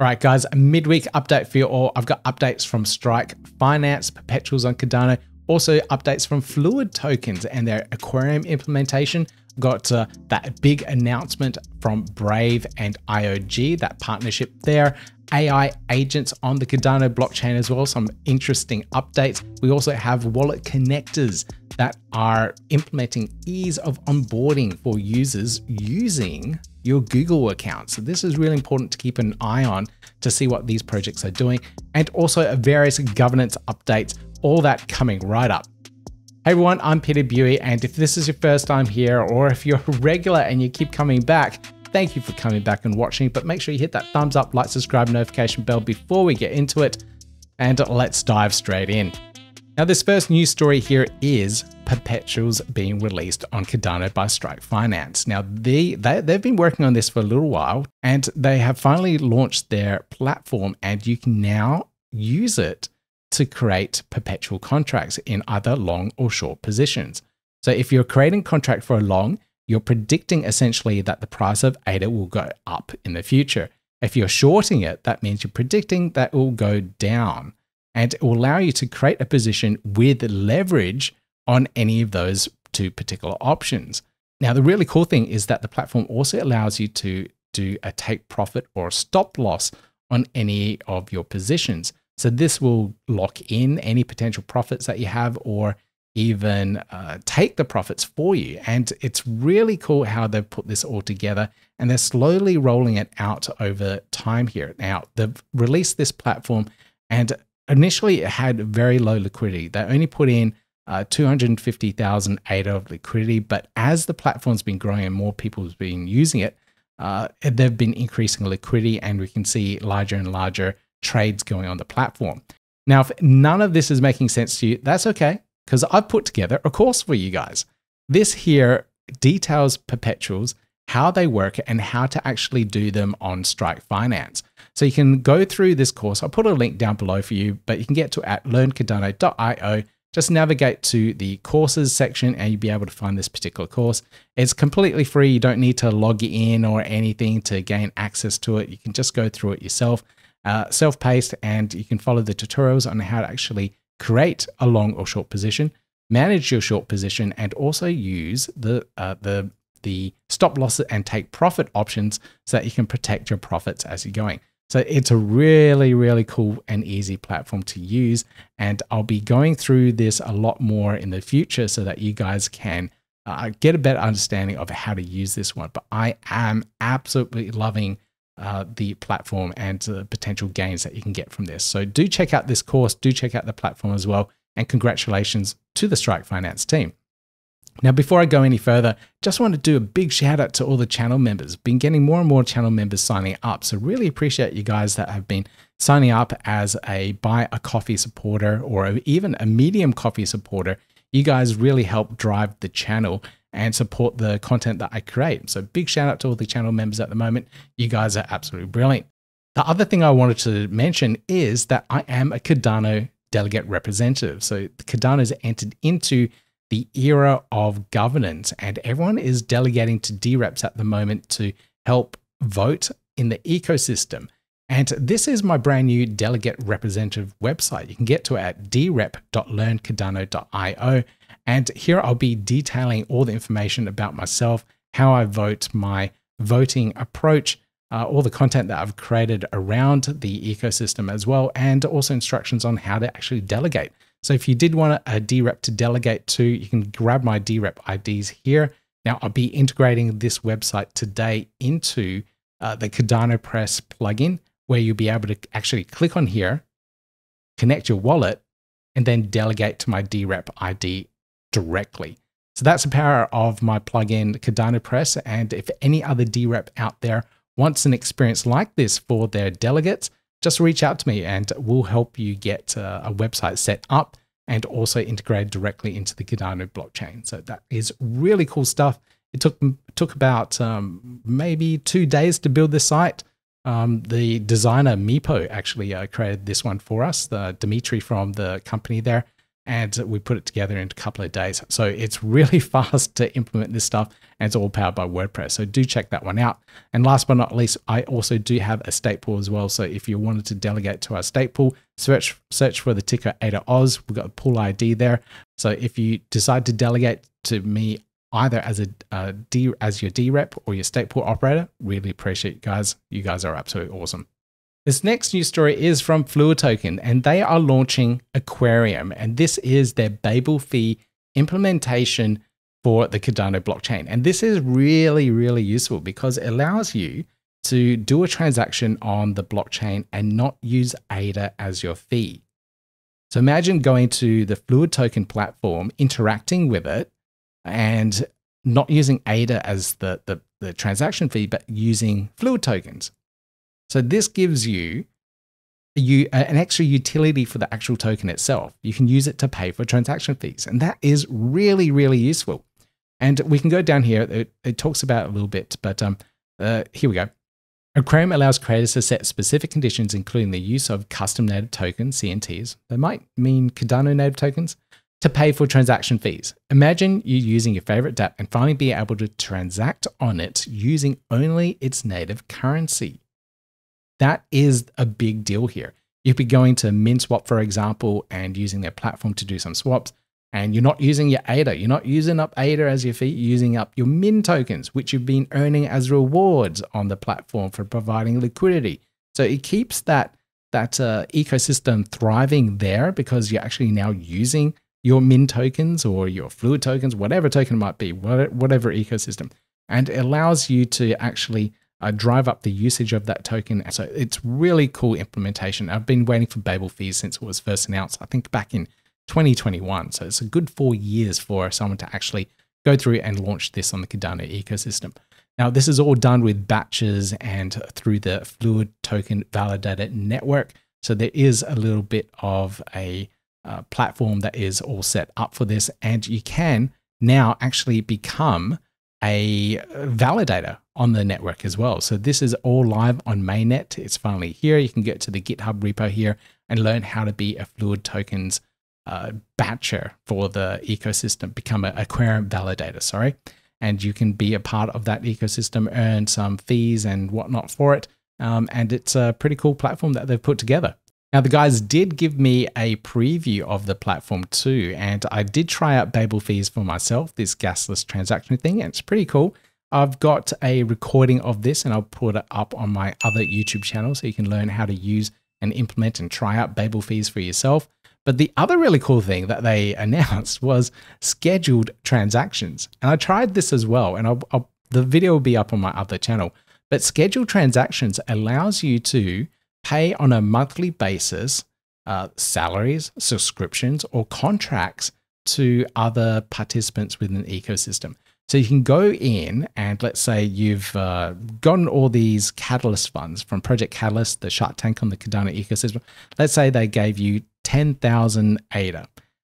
All right, guys, a midweek update for you all. I've got updates from Strike Finance, Perpetuals on Cardano, also updates from Fluid Tokens and their Aquarium implementation. Got that big announcement from Brave and IOG, that partnership there. AI agents on the Cardano blockchain as well, some interesting updates. We also have wallet connectors that are implementing ease of onboarding for users using your Google account. So this is really important to keep an eye on to see what these projects are doing, and also various governance updates, all that coming right up. Hey everyone, I'm Peter Buey, and if this is your first time here, or if you're a regular and you keep coming back, thank you for coming back and watching, but make sure you hit that thumbs up, like, subscribe, notification bell before we get into it, and let's dive straight in. Now, this first news story here is Perpetuals being released on Cardano by Strike Finance. Now, they've been working on this for a little while, and they have finally launched their platform, and you can now use it to create perpetual contracts in either long or short positions. So if you're creating a contract for a long, you're predicting essentially that the price of ADA will go up in the future. If you're shorting it, that means you're predicting that it will go down, and it will allow you to create a position with leverage on any of those two particular options. Now, the really cool thing is that the platform also allows you to do a take profit or a stop loss on any of your positions. So this will lock in any potential profits that you have, or even take the profits for you. And it's really cool how they've put this all together, and they're slowly rolling it out over time here. Now, they've released this platform, and initially it had very low liquidity. They only put in 250,000 ADA of liquidity, but as the platform's been growing and more people have been using it, they've been increasing liquidity, and we can see larger and larger trades going on the platform. Now, if none of this is making sense to you, that's okay, because I've put together a course for you guys. This here details Perpetuals, how they work, and how to actually do them on Strike Finance. So you can go through this course. I'll put a link down below for you, but you can get to at learncardano.io. Just navigate to the courses section and you'll be able to find this particular course. It's completely free. You don't need to log in or anything to gain access to it. You can just go through it yourself, self-paced, and you can follow the tutorials on how to actually create a long or short position, manage your short position, and also use the stop loss and take profit options so that you can protect your profits as you're going. So it's a really, really cool and easy platform to use. And I'll be going through this a lot more in the future so that you guys can get a better understanding of how to use this one. But I am absolutely loving the platform and the potential gains that you can get from this. So do check out this course, do check out the platform as well. And congratulations to the Strike Finance team. Now, before I go any further, just want to do a big shout out to all the channel members. Been getting more and more channel members signing up. So really appreciate you guys that have been signing up as a buy a coffee supporter or even a medium coffee supporter. You guys really help drive the channel and support the content that I create. So big shout out to all the channel members at the moment. You guys are absolutely brilliant. The other thing I wanted to mention is that I am a Cardano delegate representative. So Cardano has entered into the era of governance, and everyone is delegating to DReps at the moment to help vote in the ecosystem. And this is my brand new delegate representative website. You can get to it at drep.learncardano.io. And here I'll be detailing all the information about myself, how I vote, my voting approach, all the content that I've created around the ecosystem as well, and also instructions on how to actually delegate. So if you did want a DRep to delegate to, you can grab my DRep IDs here. Now, I'll be integrating this website today into the Cardano Press plugin, where you'll be able to actually click on here, connect your wallet, and then delegate to my DRep ID directly. So that's the power of my plugin, Cardano Press. And if any other DRep out there wants an experience like this for their delegates, just reach out to me and we'll help you get a website set up and also integrated directly into the Cardano blockchain. So that is really cool stuff. It took about maybe 2 days to build this site. The designer Meepo actually created this one for us, the Dimitri from the company there. and we put it together in a couple of days. So it's really fast to implement this stuff, and it's all powered by WordPress. So do check that one out. And last but not least, I also do have a stake pool as well. So if you wanted to delegate to our stake pool, search for the ticker ADAOZ. We've got a pool ID there. So if you decide to delegate to me either as your DRep or your stake pool operator, really appreciate you guys. You guys are absolutely awesome. This next news story is from Fluid Token, and they are launching Aquarium, and this is their Babel fee implementation for the Cardano blockchain. And this is really, really useful because it allows you to do a transaction on the blockchain and not use ADA as your fee. So imagine going to the Fluid Token platform, interacting with it, and not using ADA as the transaction fee, but using Fluid tokens. So this gives you an extra utility for the actual token itself. You can use it to pay for transaction fees, and that is really, really useful. And we can go down here. It talks about it a little bit, but here we go. Aquarium allows creators to set specific conditions, including the use of custom native tokens, CNTs. They might mean Cardano native tokens, to pay for transaction fees. Imagine you using your favorite dApp and finally being able to transact on it using only its native currency. That is a big deal here. You'd be going to MinSwap, for example, and using their platform to do some swaps, and you're not using your ADA. You're not using up ADA as your fee, you're using up your Min tokens, which you've been earning as rewards on the platform for providing liquidity. So it keeps that ecosystem thriving there because you're actually now using your Min tokens or your Fluid tokens, whatever token it might be, whatever ecosystem. And it allows you to actually drive up the usage of that token. So it's really cool implementation. I've been waiting for Babel fees since it was first announced, I think back in 2021. So it's a good 4 years for someone to actually go through and launch this on the Cardano ecosystem. Now, this is all done with batches and through the Fluid Token Validator network. So there is a little bit of a platform that is all set up for this, and you can now actually become a validator on the network as well. So this is all live on mainnet. It's finally here. You can get to the GitHub repo here and learn how to be a Fluid Tokens batcher for the ecosystem, become an Aquarium validator, sorry. And you can be a part of that ecosystem, earn some fees and whatnot for it. And it's a pretty cool platform that they've put together. Now, the guys did give me a preview of the platform too, and I did try out Babel fees for myself, this gasless transaction thing, and it's pretty cool. I've got a recording of this and I'll put it up on my other YouTube channel so you can learn how to use and implement and try out Babel fees for yourself. But the other really cool thing that they announced was scheduled transactions. And I tried this as well, and the video will be up on my other channel. But scheduled transactions allows you to pay on a monthly basis salaries, subscriptions, or contracts to other participants within the ecosystem. So you can go in and let's say you've gotten all these Catalyst funds from Project Catalyst, the Shark Tank on the Cardano ecosystem. Let's say they gave you 10,000 ADA,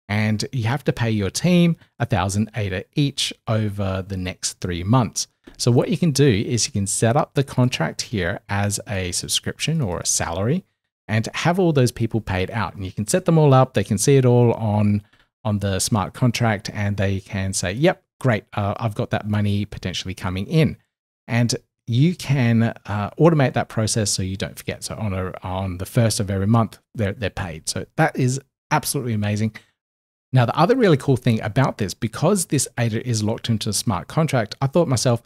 and you have to pay your team 1,000 ADA each over the next 3 months. So what you can do is you can set up the contract here as a subscription or a salary and have all those people paid out. And you can set them all up. They can see it all on the smart contract, and they can say, yep, great, I've got that money potentially coming in. And you can automate that process so you don't forget. So on the first of every month, they're paid. So that is absolutely amazing. Now, the other really cool thing about this, because this ADA is locked into a smart contract, I thought to myself,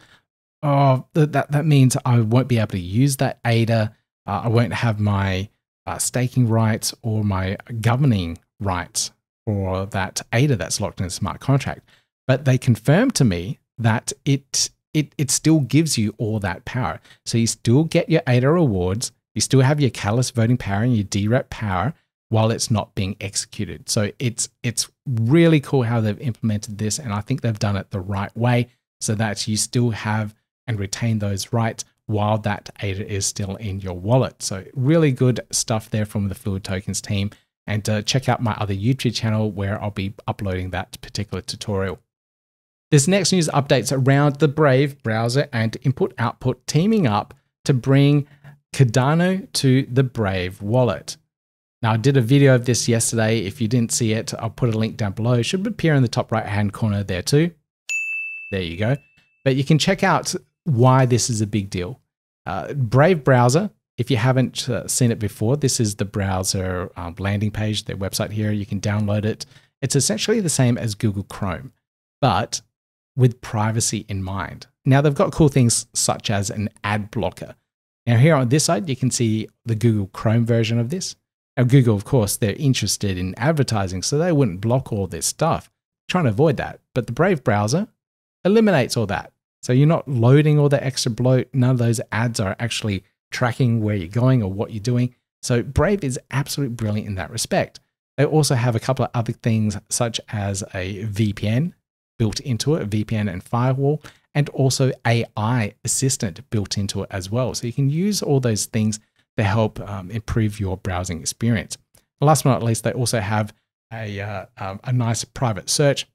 oh, that means I won't be able to use that ADA. I won't have my staking rights or my governing rights for that ADA that's locked in a smart contract. But they confirmed to me that it still gives you all that power. So you still get your ADA rewards, you still have your Catalyst voting power and your DRep power while it's not being executed. So it's really cool how they've implemented this, and I think they've done it the right way so that you still have and retain those rights while that ADA is still in your wallet. So really good stuff there from the Fluid Tokens team. And check out my other YouTube channel where I'll be uploading that particular tutorial. This next news updates around the Brave browser and input-output teaming up to bring Cardano to the Brave wallet. Now, I did a video of this yesterday. If you didn't see it, I'll put a link down below. It should appear in the top right-hand corner there too. There you go. But you can check out why this is a big deal. Brave browser, if you haven't seen it before, this is the browser landing page, their website here. You can download it. It's essentially the same as Google Chrome, but with privacy in mind. Now, they've got cool things such as an ad blocker. Now, here on this side, you can see the Google Chrome version of this. Now, Google, of course, they're interested in advertising, so they wouldn't block all this stuff, trying to avoid that. But the Brave browser eliminates all that. So you're not loading all the extra bloat. None of those ads are actually tracking where you're going or what you're doing. So Brave is absolutely brilliant in that respect. They also have a couple of other things such as a VPN built into it, a VPN and firewall, and also AI assistant built into it as well. So you can use all those things to help improve your browsing experience. Last but not least, they also have a nice private search.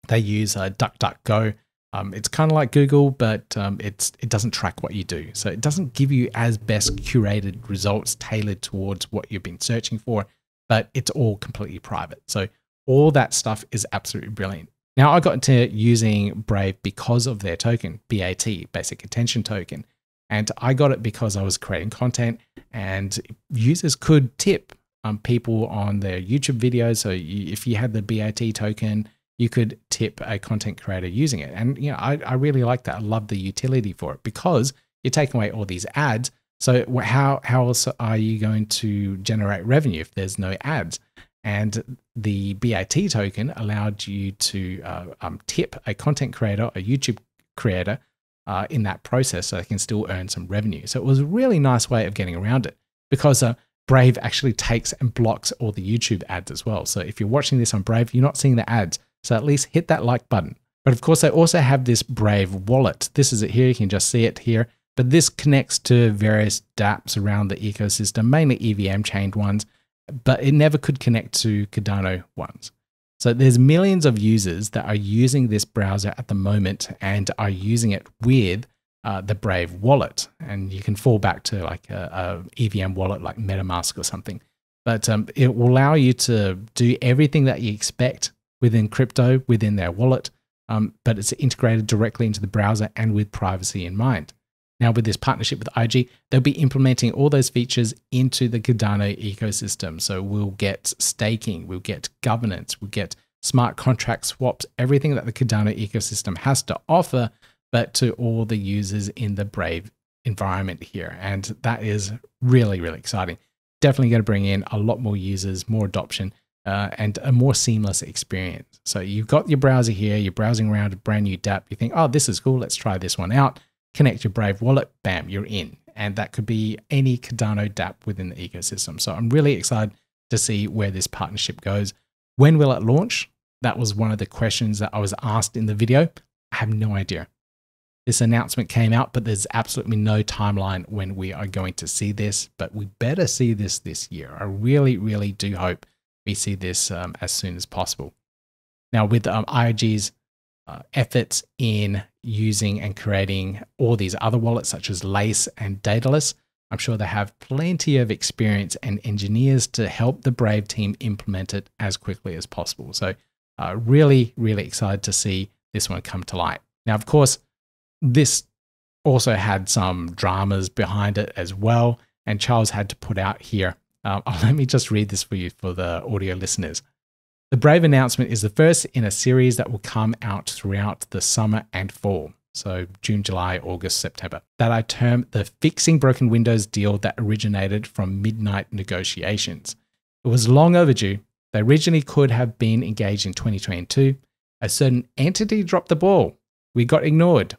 They use DuckDuckGo. It's kind of like Google, but it doesn't track what you do. So it doesn't give you as best curated results tailored towards what you've been searching for, but it's all completely private. So all that stuff is absolutely brilliant. Now, I got into using Brave because of their token, BAT, Basic Attention Token. And I got it because I was creating content and users could tip people on their YouTube videos. So if you had the BAT token, you could tip a content creator using it. And you know, I really like that. I love the utility for it because you're taking away all these ads. So how else are you going to generate revenue if there's no ads? And the BAT token allowed you to tip a content creator, a YouTube creator, in that process so they can still earn some revenue. So it was a really nice way of getting around it because Brave actually takes and blocks all the YouTube ads as well. So if you're watching this on Brave, you're not seeing the ads. So at least hit that like button. But of course, they also have this Brave wallet. This is it here. You can just see it here. But this connects to various dApps around the ecosystem, mainly EVM chained ones, but it never could connect to Cardano ones. So there's millions of users that are using this browser at the moment and are using it with the Brave wallet. And you can fall back to like a EVM wallet like MetaMask or something. But it will allow you to do everything that you expect within crypto, within their wallet, but it's integrated directly into the browser and with privacy in mind. Now, with this partnership with IG, they'll be implementing all those features into the Cardano ecosystem. So we'll get staking, we'll get governance, we'll get smart contract swaps, everything that the Cardano ecosystem has to offer, but to all the users in the Brave environment here. And that is really, really exciting. Definitely going to bring in a lot more users, more adoption, and a more seamless experience. So you've got your browser here, you're browsing around a brand new dApp, you think, oh, this is cool, let's try this one out. Connect your Brave wallet, bam, you're in. And that could be any Cardano dApp within the ecosystem. So I'm really excited to see where this partnership goes. When will it launch? That was one of the questions that I was asked in the video. I have no idea. This announcement came out, but there's absolutely no timeline when we are going to see this, but we better see this year. I really, really do hope we see this as soon as possible. Now, with IOG's efforts in using and creating all these other wallets such as Lace and Daedalus, I'm sure they have plenty of experience and engineers to help the Brave team implement it as quickly as possible. So really, really excited to see this one come to light. Now, of course, this also had some dramas behind it as well, and Charles had to put out here. Let me just read this for you for the audio listeners. The Brave announcement is the first in a series that will come out throughout the summer and fall. So June, July, August, September. That I term the Fixing Broken Windows deal that originated from midnight negotiations. It was long overdue. They originally could have been engaged in 2022. A certain entity dropped the ball. We got ignored.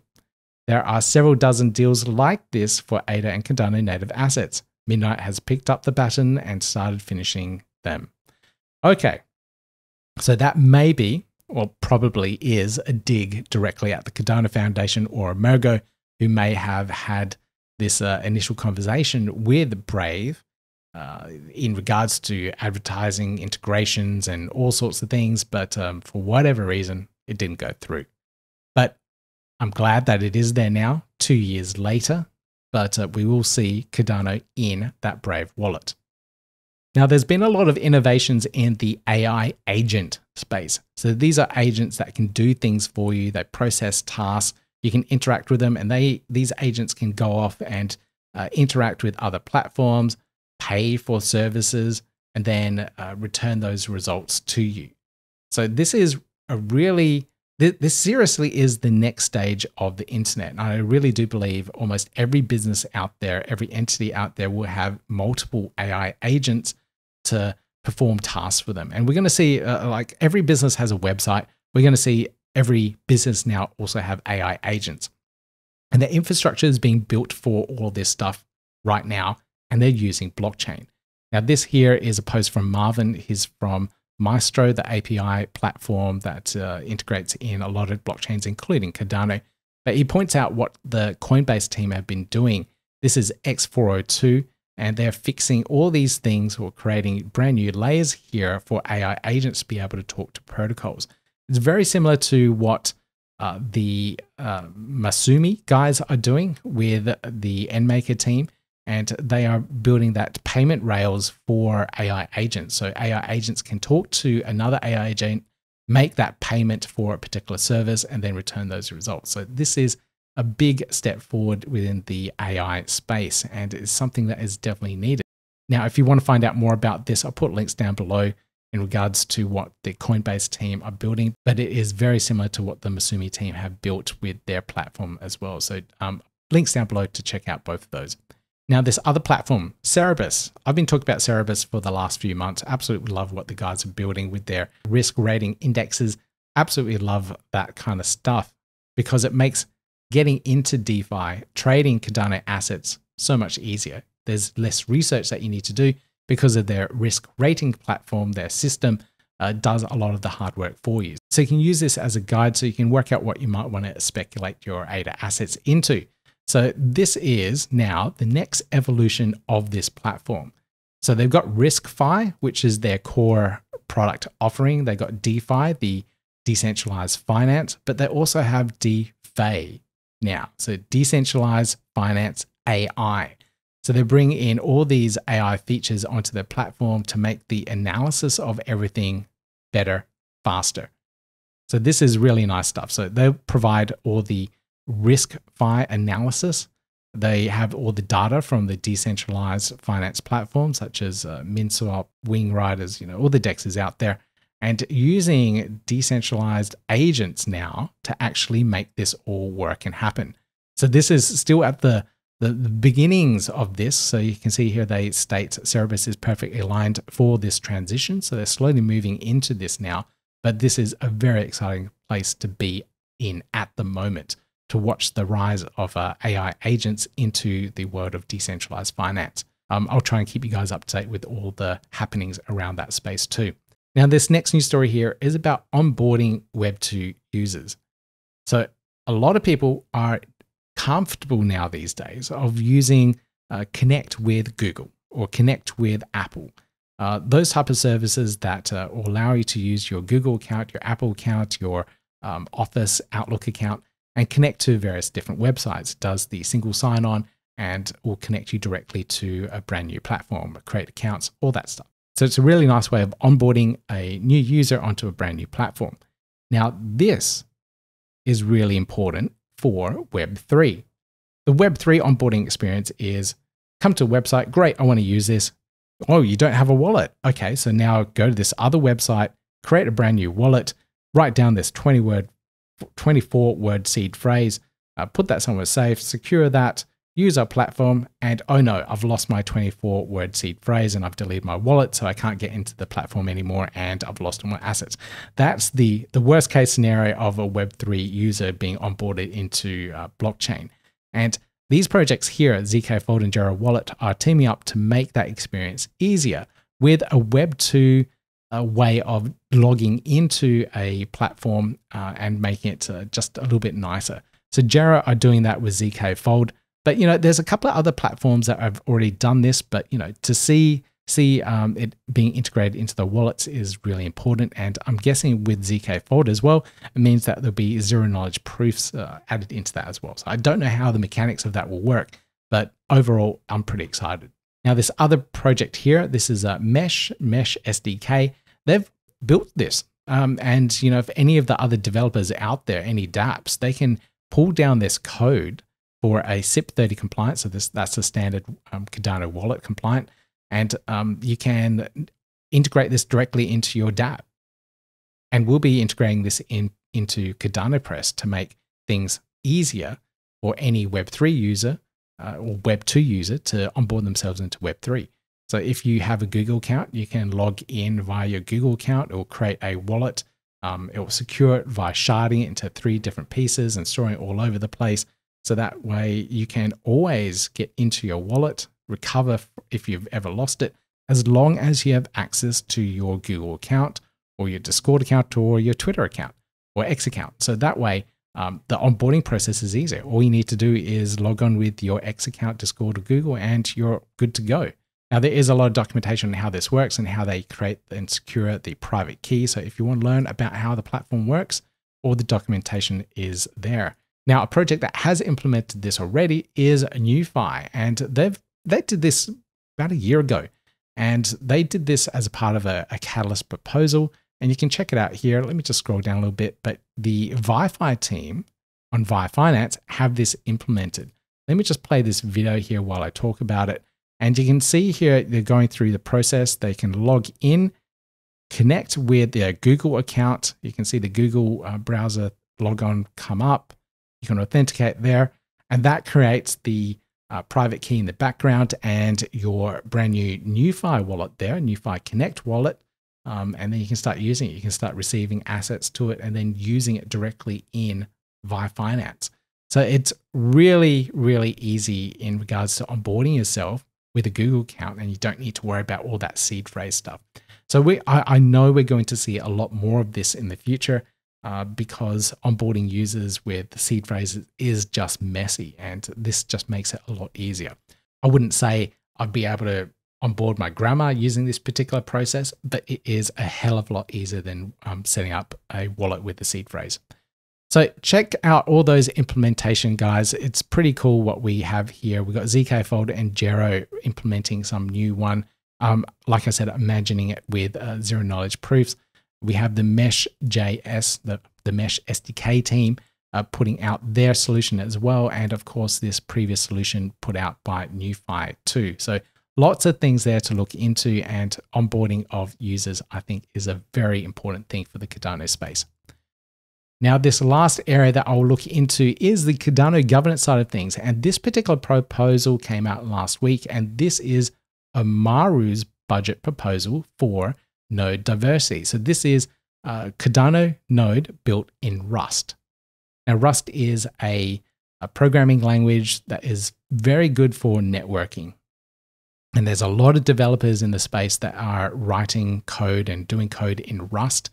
There are several dozen deals like this for ADA and Cardano native assets. Midnight has picked up the baton and started finishing them. Okay. So that may be, or probably is, a dig directly at the Cardano Foundation or Emergo, who may have had this initial conversation with Brave in regards to advertising integrations and all sorts of things, but for whatever reason, it didn't go through. But I'm glad that it is there now, 2 years later, but we will see Cardano in that Brave wallet. Now, there's been a lot of innovations in the AI agent space. So these are agents that can do things for you. They process tasks. You can interact with them, and these agents can go off and interact with other platforms, pay for services, and then return those results to you. So this is this seriously is the next stage of the internet. And I really do believe almost every business out there, every entity out there will have multiple AI agents to perform tasks for them. And we're going to see like every business has a website. We're going to see every business now also have AI agents. And the infrastructure is being built for all this stuff right now, and they're using blockchain. Now, this here is a post from Marvin. He's from Maestro, the API platform that integrates in a lot of blockchains, including Cardano. But he points out what the Coinbase team have been doing. This is X402, and they're fixing all these things or creating brand new layers here for AI agents to be able to talk to protocols. It's very similar to what the Masumi guys are doing with the NMaker team. And they are building that payment rails for AI agents. So AI agents can talk to another AI agent, make that payment for a particular service, and then return those results. So this is a big step forward within the AI space, and it's something that is definitely needed. Now, if you want to find out more about this, I'll put links down below in regards to what the Coinbase team are building, but it is very similar to what the Masumi team have built with their platform as well. So links down below to check out both of those. Now, this other platform, Cerebus. I've been talking about Cerebus for the last few months. Absolutely love what the guys are building with their risk rating indexes. Absolutely love that kind of stuff because it makes getting into DeFi, trading Cardano assets so much easier. There's less research that you need to do because of their risk rating platform. Their system does a lot of the hard work for you. So you can use this as a guide so you can work out what you might want to speculate your ADA assets into. So this is now the next evolution of this platform. So they've got RiskFi, which is their core product offering. They got DeFi, the decentralized finance, but they also have DeFi now. So decentralized finance AI. So they bring in all these AI features onto their platform to make the analysis of everything better, faster. So this is really nice stuff. So they provide all the RiskFi analysis. They have all the data from the decentralized finance platforms such as MinSwap, Wing Riders, all the DEXs out there, and using decentralized agents now to actually make this all work and happen. So this is still at the beginnings of this. So you can see here they state Cerebus is perfectly aligned for this transition. So they're slowly moving into this now, but this is a very exciting place to be in at the moment, to watch the rise of AI agents into the world of decentralized finance. I'll try and keep you guys up to date with all the happenings around that space too. Now, this next news story here is about onboarding Web2 users. So a lot of people are comfortable now these days of using Connect with Google or Connect with Apple. Those type of services that will allow you to use your Google account, your Apple account, your Office Outlook account, and connect to various different websites. It does the single sign-on and will connect you directly to a brand new platform, create accounts, all that stuff. So it's a really nice way of onboarding a new user onto a brand new platform. Now, this is really important for Web3. The Web3 onboarding experience is come to a website, great, I want to use this. Oh, you don't have a wallet. Okay, so now go to this other website, create a brand new wallet, write down this 24-word seed phrase, put that somewhere safe, secure that, use our platform, and oh no, I've lost my 24-word seed phrase and I've deleted my wallet, so I can't get into the platform anymore and I've lost all my assets. That's the worst case scenario of a Web3 user being onboarded into blockchain. And these projects here at ZKFold and Gero Wallet are teaming up to make that experience easier with a Web2 way of logging into a platform and making it just a little bit nicer. So Gero are doing that with ZKFold, but there's a couple of other platforms that have already done this, but to see it being integrated into the wallets is really important. And I'm guessing with ZKFold as well, it means that there'll be zero-knowledge proofs added into that as well. So I don't know how the mechanics of that will work, but overall, I'm pretty excited. Now, this other project here, this is a MeshSDK. They've built this. And, you know, if any of the other developers out there, any dApps, they can pull down this code for a CIP30 compliant. So that's a standard Cardano wallet compliant. And you can integrate this directly into your dApp. And we'll be integrating this into Cardano Press to make things easier for any Web3 user or Web2 user to onboard themselves into Web3. So if you have a Google account, you can log in via your Google account or create a wallet. It will secure it via sharding it into 3 different pieces and storing it all over the place. So that way you can always get into your wallet, recover if you've ever lost it, as long as you have access to your Google account or your Discord account or your Twitter account or X account. So that way the onboarding process is easier. All you need to do is log on with your X account, Discord or Google, and you're good to go. Now, there is a lot of documentation on how this works and how they create and secure the private key. So if you want to learn about how the platform works, all the documentation is there. Now, a project that has implemented this already is NuFi, and they did this about a year ago. And they did this as a part of a Catalyst proposal. And you can check it out here. Let me just scroll down a little bit. But the ViFi team on VI Finance have this implemented. Let me just play this video here while I talk about it. And you can see here, they're going through the process. They can log in, connect with their Google account. You can see the Google browser logon come up. You can authenticate there. And that creates the private key in the background and your brand new NuFi wallet there, NuFi Connect wallet. And then you can start using it. You can start receiving assets to it and then using it directly in VI Finance. So it's really, really easy in regards to onboarding yourself with a Google account, and you don't need to worry about all that seed phrase stuff. So I know we're going to see a lot more of this in the future because onboarding users with the seed phrases is just messy, and this just makes it a lot easier. I wouldn't say I'd be able to onboard my grandma using this particular process, but it is a hell of a lot easier than setting up a wallet with the seed phrase. So check out all those implementation guys. It's pretty cool what we have here. We've got ZKFold and Gero implementing some new one. Like I said, imagining it with zero knowledge proofs. We have the Mesh.js, the Mesh SDK team putting out their solution as well. And of course, this previous solution put out by NuFi too. So lots of things there to look into, and onboarding of users, I think, is a very important thing for the Cardano space. Now, this last area that I'll look into is the Cardano governance side of things. And this particular proposal came out last week, and this is Amaru's budget proposal for node diversity. So this is a Cardano node built in Rust. Now, Rust is a programming language that is very good for networking. And there's a lot of developers in the space that are writing code and doing code in Rust.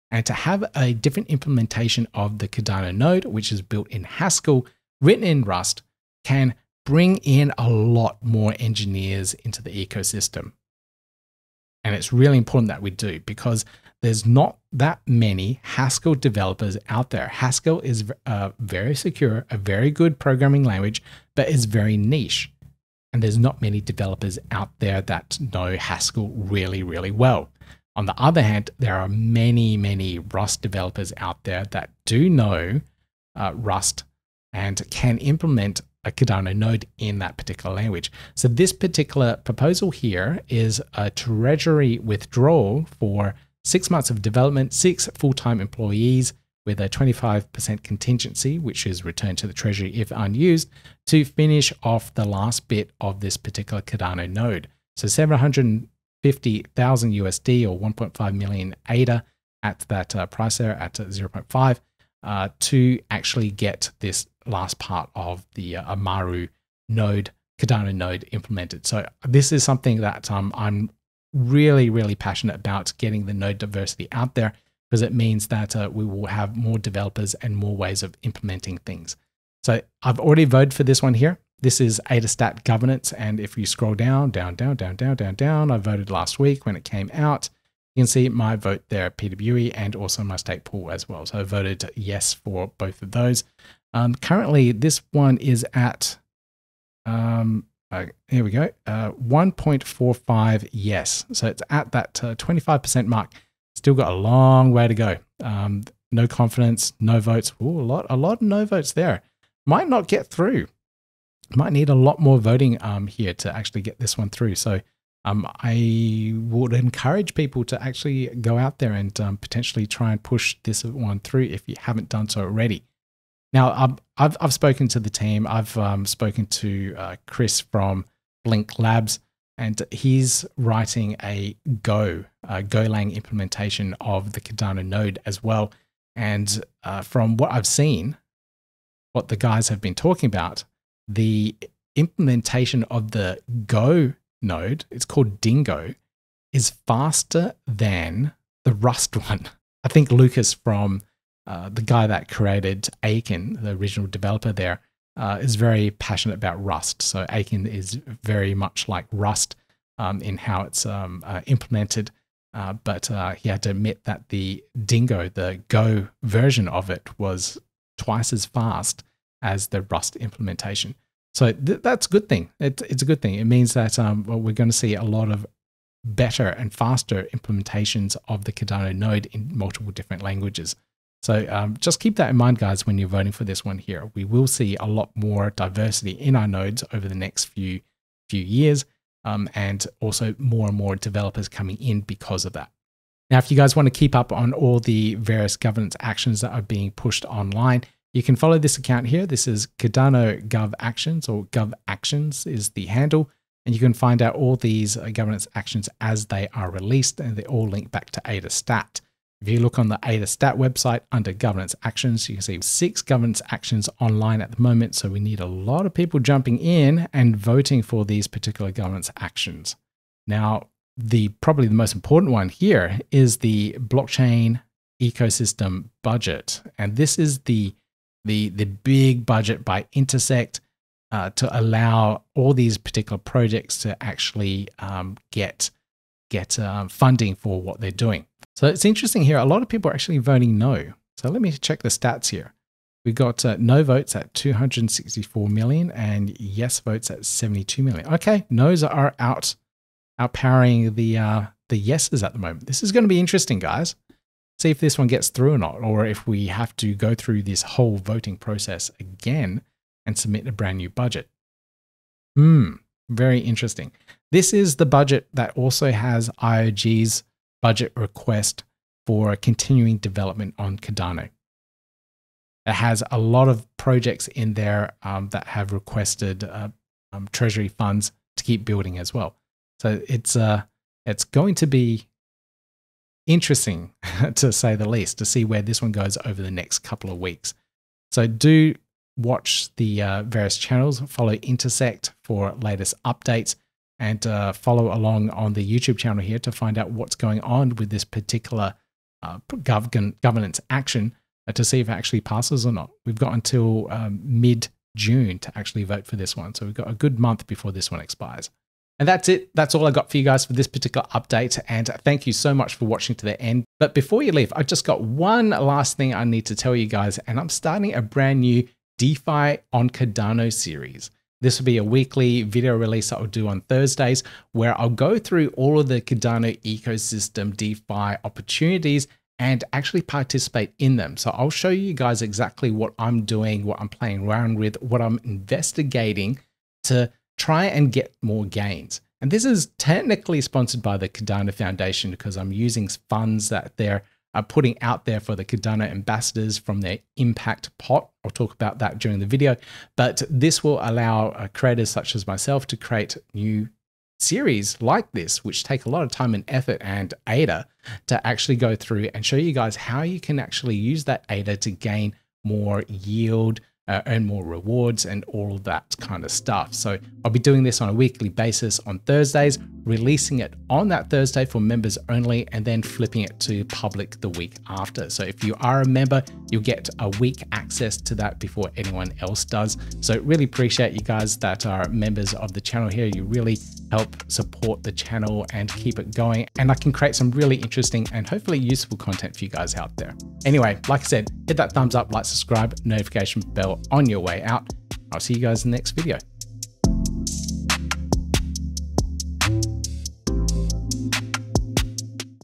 And to have a different implementation of the Cardano node, which is built in Haskell, written in Rust, can bring in a lot more engineers into the ecosystem. And it's really important that we do, because there's not that many Haskell developers out there. Haskell is very secure, a very good programming language, but is very niche. And there's not many developers out there that know Haskell really, really well. On the other hand, there are many, many Rust developers out there that do know Rust and can implement a Cardano node in that particular language. So this particular proposal here is a treasury withdrawal for 6 months of development, 6 full-time employees with a 25% contingency, which is returned to the treasury if unused, to finish off the last bit of this particular Cardano node. So 750,000 USD or 1.5 million ADA at that price there at 0.5 to actually get this last part of the Amaru node, Cardano node implemented. So this is something that I'm really, really passionate about, getting the node diversity out there, because it means that we will have more developers and more ways of implementing things. So I've already voted for this one here. This is ADAStat governance. And if you scroll down, I voted last week when it came out. You can see my vote there at PWE and also my stake pool as well. So I voted yes for both of those. Currently, this one is at Here we go. 1.45 yes. So it's at that 25% mark. Still got a long way to go. No confidence, no votes. Ooh, a lot of no votes there. Might not get through. Might need a lot more voting here to actually get this one through. So I would encourage people to actually go out there and potentially try and push this one through if you haven't done so already. Now, I've spoken to the team. I've spoken to Chris from Blink Labs, and he's writing a Golang implementation of the Cardano node as well. And from what I've seen, what the guys have been talking about, the implementation of the Go node, it's called Dingo, is faster than the Rust one. I think Lucas from the guy that created Aiken, the original developer there, is very passionate about Rust. So Aiken is very much like Rust in how it's implemented. But he had to admit that the Dingo, the Go version of it, was twice as fast as the Rust implementation. So that's a good thing. It's a good thing. It means that well, we're going to see a lot of better and faster implementations of the Cardano node in multiple different languages. So just keep that in mind, guys, when you're voting for this one here. We will see a lot more diversity in our nodes over the next few years, and also more and more developers coming in because of that. Now, if you guys want to keep up on all the various governance actions that are being pushed online, you can follow this account here. This is Cardano Gov Actions, or Gov Actions is the handle. And you can find out all these governance actions as they are released, and they all link back to ADAStat. If you look on the ADAStat website under governance actions, you can see 6 governance actions online at the moment. So we need a lot of people jumping in and voting for these particular governance actions. Now, probably the most important one here is the blockchain ecosystem budget. And this is the big budget by Intersect to allow all these particular projects to actually get funding for what they're doing. So it's interesting here. A lot of people are actually voting no. So let me check the stats here. We got no votes at 264 million and yes votes at 72 million. Okay, no's are outpowering the yeses at the moment. This is going to be interesting, guys. See if this one gets through or not, or if we have to go through this whole voting process again and submit a brand new budget. Very interesting. This is the budget that also has IOG's budget request for continuing development on Cardano. It has a lot of projects in there that have requested treasury funds to keep building as well. So it's going to be interesting, to say the least, to see where this one goes over the next couple of weeks. So do watch the various channels, follow Intersect for latest updates, and follow along on the YouTube channel here to find out what's going on with this particular governance action to see if it actually passes or not. We've got until mid-June to actually vote for this one. So we've got a good month before this one expires. And that's it. That's all I got for you guys for this particular update. And thank you so much for watching to the end. But before you leave, I've just got one last thing I need to tell you guys. And I'm starting a brand new DeFi on Cardano series. This will be a weekly video release that I'll do on Thursdays, where I'll go through all of the Cardano ecosystem DeFi opportunities and actually participate in them. So I'll show you guys exactly what I'm doing, what I'm playing around with, what I'm investigating to try and get more gains. And this is technically sponsored by the Cardano Foundation because I'm using funds that they're putting out there for the Cardano ambassadors from their impact pot. I'll talk about that during the video, but this will allow creators such as myself to create new series like this, which take a lot of time and effort and ADA to actually go through and show you guys how you can actually use that ADA to gain more yield, earn more rewards, and all of that kind of stuff. So I'll be doing this on a weekly basis on Thursdays, releasing it on that Thursday for members only, and then flipping it to public the week after. So if you are a member, you'll get a week access to that before anyone else does. So really appreciate you guys that are members of the channel here. You really help support the channel and keep it going. And I can create some really interesting and hopefully useful content for you guys out there. Anyway, like I said, hit that thumbs up, like, subscribe, notification bell on your way out. I'll see you guys in the next video.